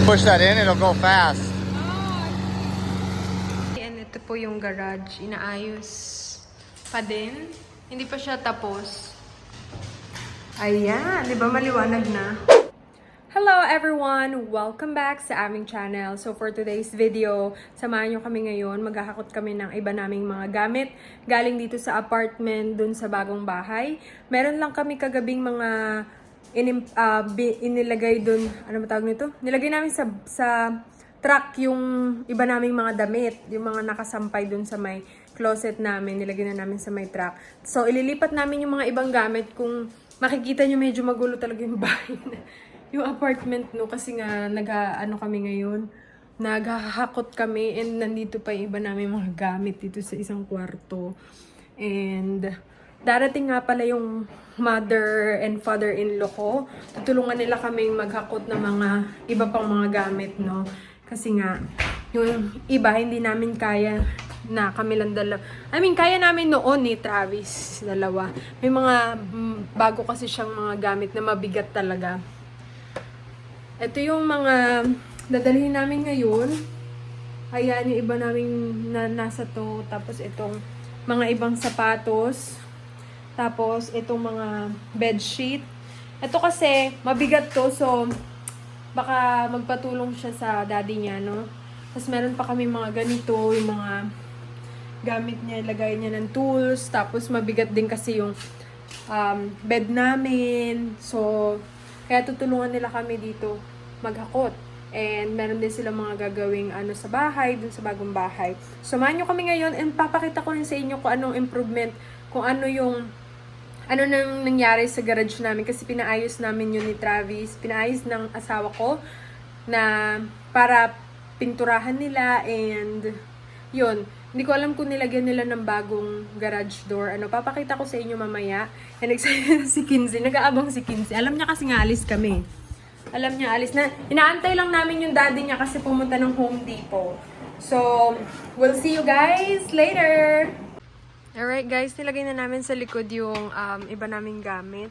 Push that in, it'll go fast. And ito po yung garage. Inaayos pa din. Hindi pa siya tapos. Ayan, di ba maliwanag na? Hello everyone! Welcome back sa aming channel. So for today's video, samahan nyo kami ngayon. Maghahakot kami ng iba naming mga gamit. Galing dito sa apartment, dun sa bagong bahay. Meron lang kami kagabing mga inilagay dun. Ano ba tawag nito? Nilagay namin sa truck yung iba naming mga damit. Yung mga nakasampay dun sa may closet namin. Nilagay na namin sa may truck. So ililipat namin yung mga ibang gamit. Kung makikita nyo medyo magulo talaga yung bahay yung apartment, no, kasi nga ano kami ngayon, naghahakot kami and nandito pa yung iba namin mga gamit dito sa isang kwarto. And darating nga pala yung mother and father-in-law ko. Tutulungan nila kaming maghakot ng mga iba pang mga gamit, no. Kasi nga, yung iba hindi namin kaya na kami lang dalawa. I mean, kaya namin noon ni Travis, dalawa. May mga bago kasi siyang mga gamit na mabigat talaga. Ito yung mga dadalhin namin ngayon. Ayan, yung iba namin na nasa to. Tapos itong mga ibang sapatos. Tapos itong mga bedsheet. Ito kasi mabigat to. So, baka magpatulong siya sa daddy niya, no? Tapos meron pa kami mga ganito. Yung mga gamit niya, lagay niya ng tools. Tapos mabigat din kasi yung bed namin. So, kaya tutulungan nila kami dito maghakot. And meron din sila mga gagawing sa bahay, dun sa bagong bahay. Samahan nyo kami ngayon and papakita ko rin sa inyo kung anong improvement, kung ano nang nangyari sa garage namin. Kasi pinaayos namin yun ni Travis. Pinaayos ng asawa ko na para pinturahan nila and yun. Hindi ko alam kung nilagyan nila ng bagong garage door. Papakita ko sa inyo mamaya. And excited si Kinsey. Nag-aabang si Kinsey. Alam niya kasi nga alis kami. Alam niya alis na. Inaantay lang namin yung daddy niya kasi pumunta ng Home Depot. So, we'll see you guys later! Alright guys, nilagay na namin sa likod yung iba naming gamit.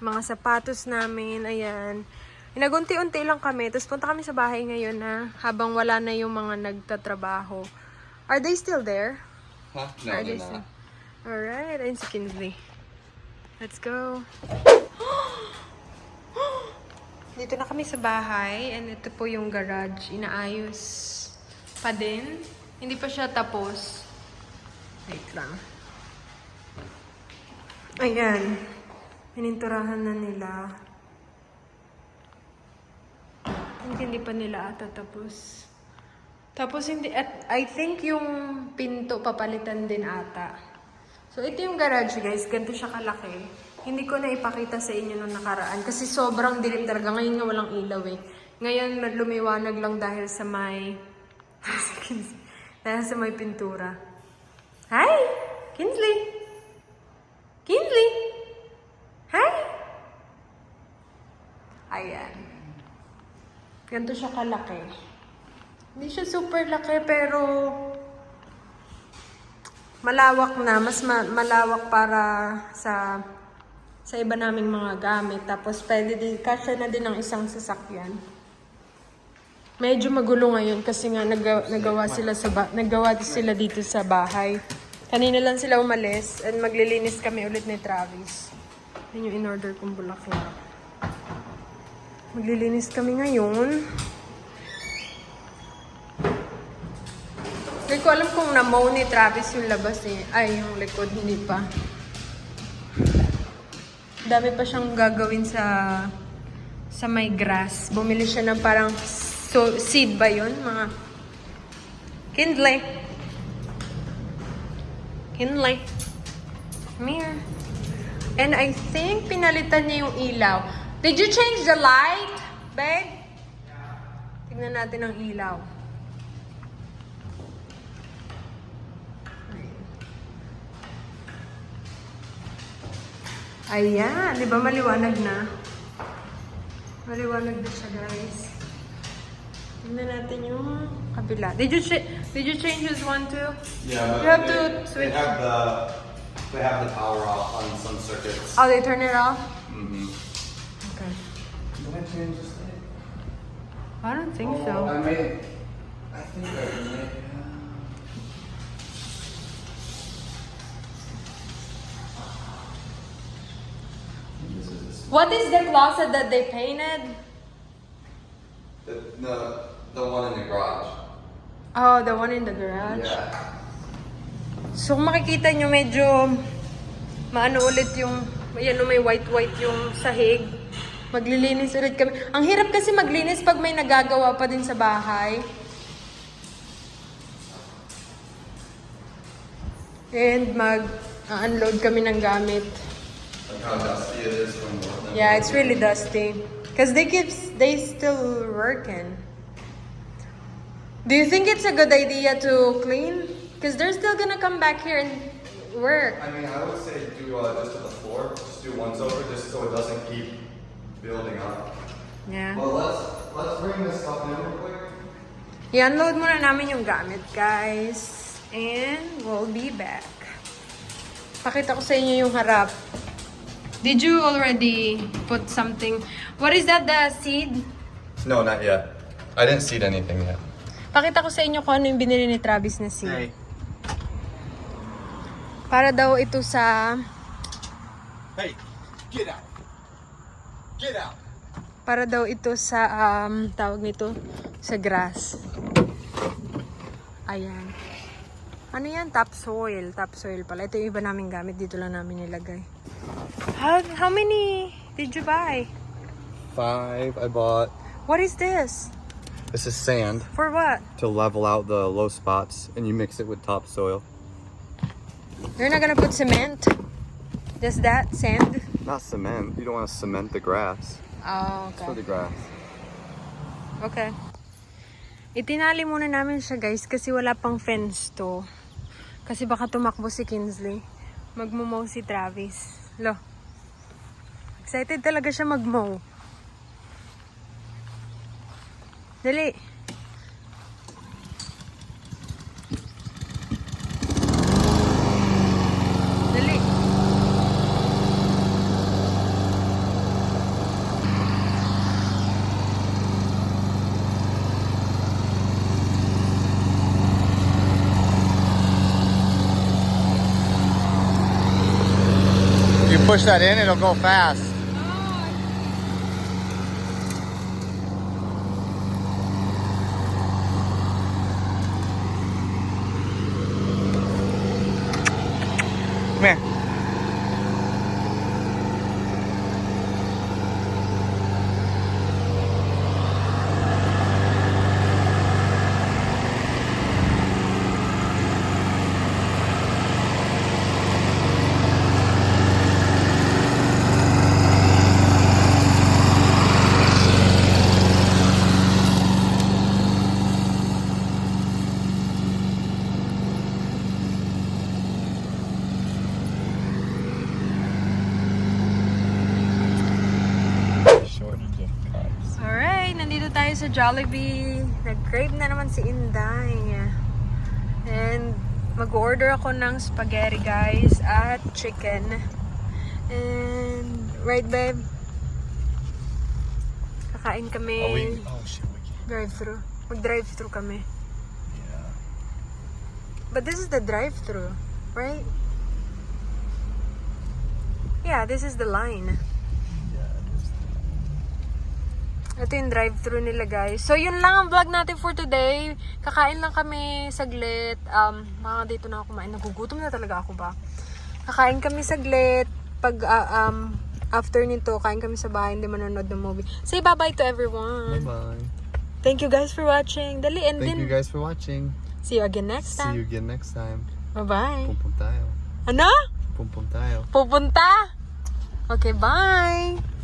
Mga sapatos namin, ayan. Nagunti-unti lang kami. Tapos punta kami sa bahay ngayon na habang wala na yung mga nagtatrabaho. Are they still there? Huh? No, they're not. Alright, ayun si Kinsley. Let's go. Dito na kami sa bahay and ito po yung garage. Inaayos pa din. Hindi pa siya tapos. Wait lang. Ayan. Pininturahan na nila. Hindi pa nila ata tapos. Tapos hindi, I think yung pinto papalitan din ata. So ito yung garage guys, ganito siya kalaki. Hindi ko na ipakita sa inyo nung nakaraan kasi sobrang dilim talaga. Ngayon nga walang ilaw eh. Ngayon lumiwanag lang dahil sa may pintura. Hi! Kinsley! Kinsley! Hi! Ayan. Ganito siya kalaki. Hindi siya super laki pero malawak na. Mas malawak para sa iba naming mga gamit. Tapos pwede din, kasya na din ng isang sasakyan. Medyo magulo ngayon kasi nga nagawa sila dito sa bahay. Kanina lang sila umalis and maglilinis kami ulit ni Travis. Yun yung in-order kong bulaklak. Maglilinis kami ngayon. Hindi ko alam kung na-mow ni Travis yung labas eh. Ay, yung likod, hindi pa. Dami pa siyang gagawin sa may grass. Bumili siya ng parang seed ba yun? Mga Kindle. Kindle. Come here. And I think pinalitan niya yung ilaw. Did you change the light, babe? Tignan natin ang ilaw. Ayan, di ba maliwanag na? Maliwanag na siya, guys. Tingnan natin yung kabila. Did you change this one too? Yeah, but you have to switch. They have the power off on some circuits. Oh, they turn it off? Mm-hmm. Okay. Can I change this light? I don't think I so. think I made. What is the closet that they painted? The one in the garage. Oh, the one in the garage. Yeah. So kung makikita nyo, medyo maano ulit yung, ayan, may white-white yung sahig. Maglilinis ulit kami. Ang hirap kasi maglinis pag may nagagawa pa din sa bahay. And mag-unload kami ng gamit. Like how dusty it is from work. Yeah, it's really dusty. Because they still working. Do you think it's a good idea to clean? Because they're still gonna come back here and work. I mean, I would say do just to the floor. Just do once over, just so it doesn't keep building up. Yeah. Well, let's bring this stuff in real quick. I-unload muna namin yung gamit, guys. And we'll be back. Pakita ko sa inyo yung harap. Did you already put something? What is that, the seed? No, not yet. I didn't seed anything yet. Pakita ko sa inyo kung ano yung binili ni Travis na seed. Para daw ito sa... Hey, get out. Get out. Para daw ito sa, tawag nito, sa grass. Ayan. Ano yan? Topsoil. Topsoil pala. Ito yung iba naming gamit. Dito lang namin nilagay. How many did you buy? 5 I bought. What is this? This is sand For what? to level out the low spots, and you mix it with topsoil. You're not gonna put cement? Just that? Sand? Not cement. You don't want to cement the grass. Oh, It's for okay. the grass. Okay. Itinali muna namin siya, guys, kasi wala pang fence to. Kasi baka tumakbo si Kinsley. Magmumow si Travis. Lo. Excited talaga siya magmow. Dali. Dali. You push that in, it'll go fast. Come here. Alright, nandito tayo sa Jollibee. Nag-crave na naman si Inday. And mag-order ako ng spaghetti, guys, at chicken. And, right, babe? Kakain kami. Oh shit, we can. Drive-thru. Mag-drive-thru kami. Yeah. But this is the drive-thru, right? Yeah, this is the line. Ito yung drive-thru nila, guys. So, yun lang ang vlog natin for today. Kakain lang kami saglit. Mga dito na ako kumain. Nagugutom na talaga ako ba? Kakain kami saglit. Pag, after nito, kain kami sa bahay. Hindi manonood ng movie. Say bye-bye to everyone. Bye-bye. Thank you guys for watching. Dali, and Thank then, you guys for watching. see you again next See you time. again next time. Bye-bye. Pum pum tayo. Ano? Pum pum tayo. Pupunta? Okay, bye!